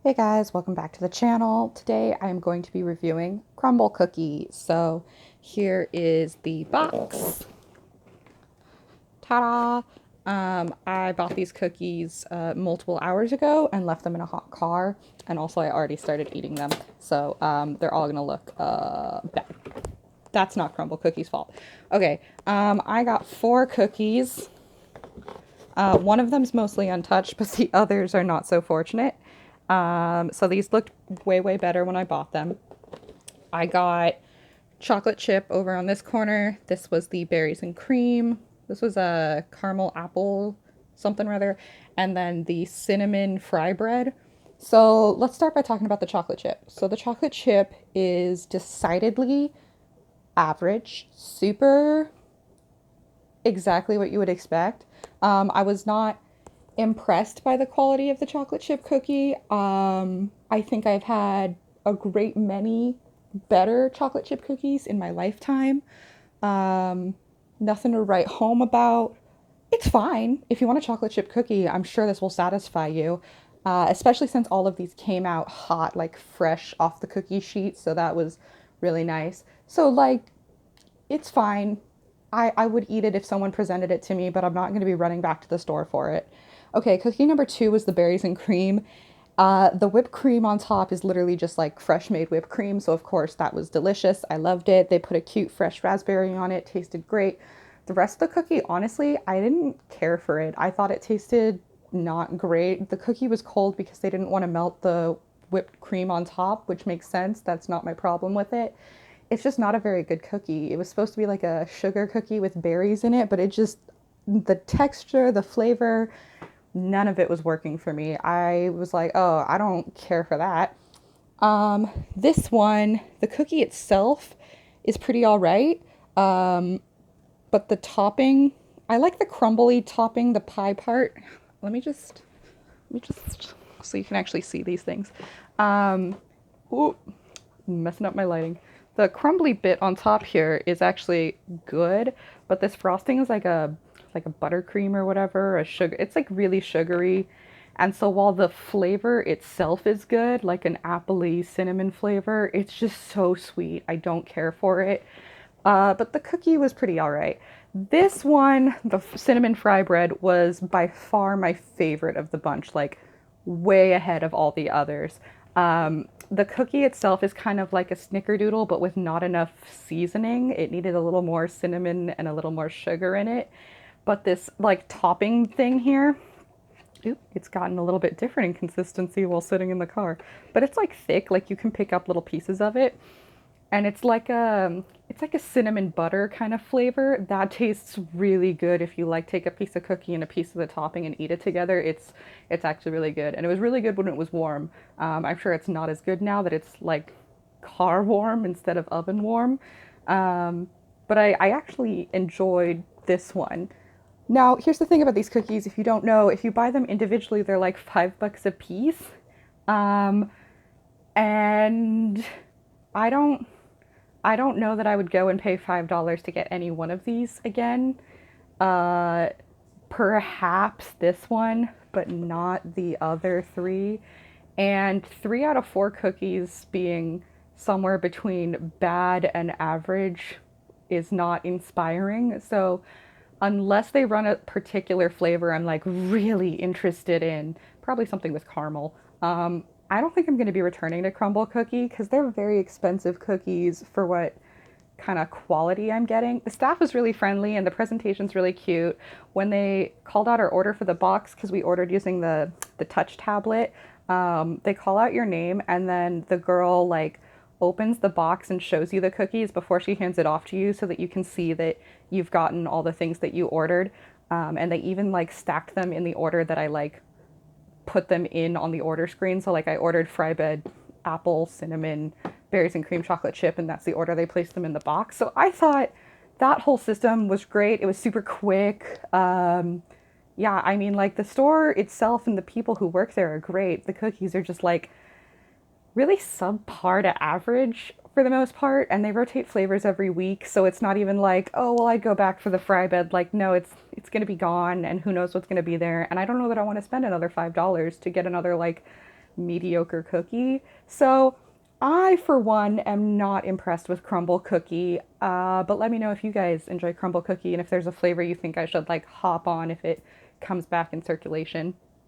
Hey guys, welcome back to the channel. Today I am going to be reviewing Crumbl cookies. So here is the box. Ta-da! I bought these cookies multiple hours ago and left them in a hot car. And also I already started eating them. So they're all gonna look bad. That's not Crumbl cookies' fault. Okay, I got 4 cookies. One of them's mostly untouched, but the others are not so fortunate. So these looked way, way better when I bought them. I got chocolate chip over on this corner. This was the berries and cream. This was a caramel apple something or other. And then the cinnamon fry bread. So let's start by talking about the chocolate chip. So the chocolate chip is decidedly average, super exactly what you would expect. I was not impressed by the quality of the chocolate chip cookie. I think I've had a great many better chocolate chip cookies in my lifetime. Um, Nothing to write home about. It's fine. If you want a chocolate chip cookie, I'm sure this will satisfy you. Especially since all of these came out hot, like fresh off the cookie sheet. So that was really nice. So, like, it's fine. I would eat it if someone presented it to me, but I'm not going to be running back to the store for it. Okay, cookie number 2 was the berries and cream. The whipped cream on top is literally just like fresh made whipped cream, so of course that was delicious. I loved it. They put a cute fresh raspberry on it, tasted great. The rest of the cookie, honestly, I didn't care for it. I thought it tasted not great. The cookie was cold because they didn't want to melt the whipped cream on top, which makes sense. That's not my problem with it. It's just not a very good cookie. It was supposed to be like a sugar cookie with berries in it, but it just, the texture, the flavor, none of it was working for me. I was like, oh, I don't care for that. This one, the cookie itself is pretty all right. But the topping, I like the crumbly topping, the pie part. Let me just, so you can actually see these things. Um, ooh, messing up my lighting. The crumbly bit on top here is actually good, but this frosting is like a buttercream or whatever, a sugar. It's like really sugary. And so while the flavor itself is good, like an appley cinnamon flavor, it's just so sweet. I don't care for it. But the cookie was pretty all right. This one, the cinnamon fry bread, was by far my favorite of the bunch, like way ahead of all the others. The cookie itself is kind of like a snickerdoodle, but with not enough seasoning. It needed a little more cinnamon and a little more sugar in it. But this like topping thing here, it's gotten a little bit different in consistency while sitting in the car. But it's like thick, like you can pick up little pieces of it. And it's like a cinnamon butter kind of flavor that tastes really good if you like take a piece of cookie and a piece of the topping and eat it together. It's actually really good, and it was really good when it was warm. I'm sure it's not as good now that it's like car warm instead of oven warm. um, but I actually enjoyed this one. Now here's the thing about these cookies: if you don't know, if you buy them individually, they're like $5 a piece. um, and I don't I don't know that I would go and pay $5 to get any one of these again. Uh, Perhaps this one, but not the other 3. And 3 out of 4 cookies being somewhere between bad and average is not inspiring. So, unless they run a particular flavor I'm like really interested in, probably something with caramel, I don't think I'm going to be returning to Crumbl cookie because they're very expensive cookies for what kind of quality I'm getting. The staff was really friendly and the presentation's really cute. When they called out our order for the box, because we ordered using the touch tablet, they call out your name and then the girl like opens the box and shows you the cookies before she hands it off to you so that you can see that you've gotten all the things that you ordered. And they even like stacked them in the order that I like put them in on the order screen. So like I ordered fry bread, apple, cinnamon, berries and cream chocolate chip, and that's the order they placed them in the box. So I thought that whole system was great. It was super quick. Yeah, I mean, like the store itself and the people who work there are great. The cookies are just like really subpar to average for the most part, and they rotate flavors every week, so it's not even like, oh well, I'd go back for the fry bed. Like, no, it's gonna be gone, and who knows what's gonna be there. And I don't know that I want to spend another $5 to get another like mediocre cookie. So I, for one, am not impressed with Crumbl cookie. But let me know if you guys enjoy Crumbl cookie and if there's a flavor you think I should like hop on if it comes back in circulation.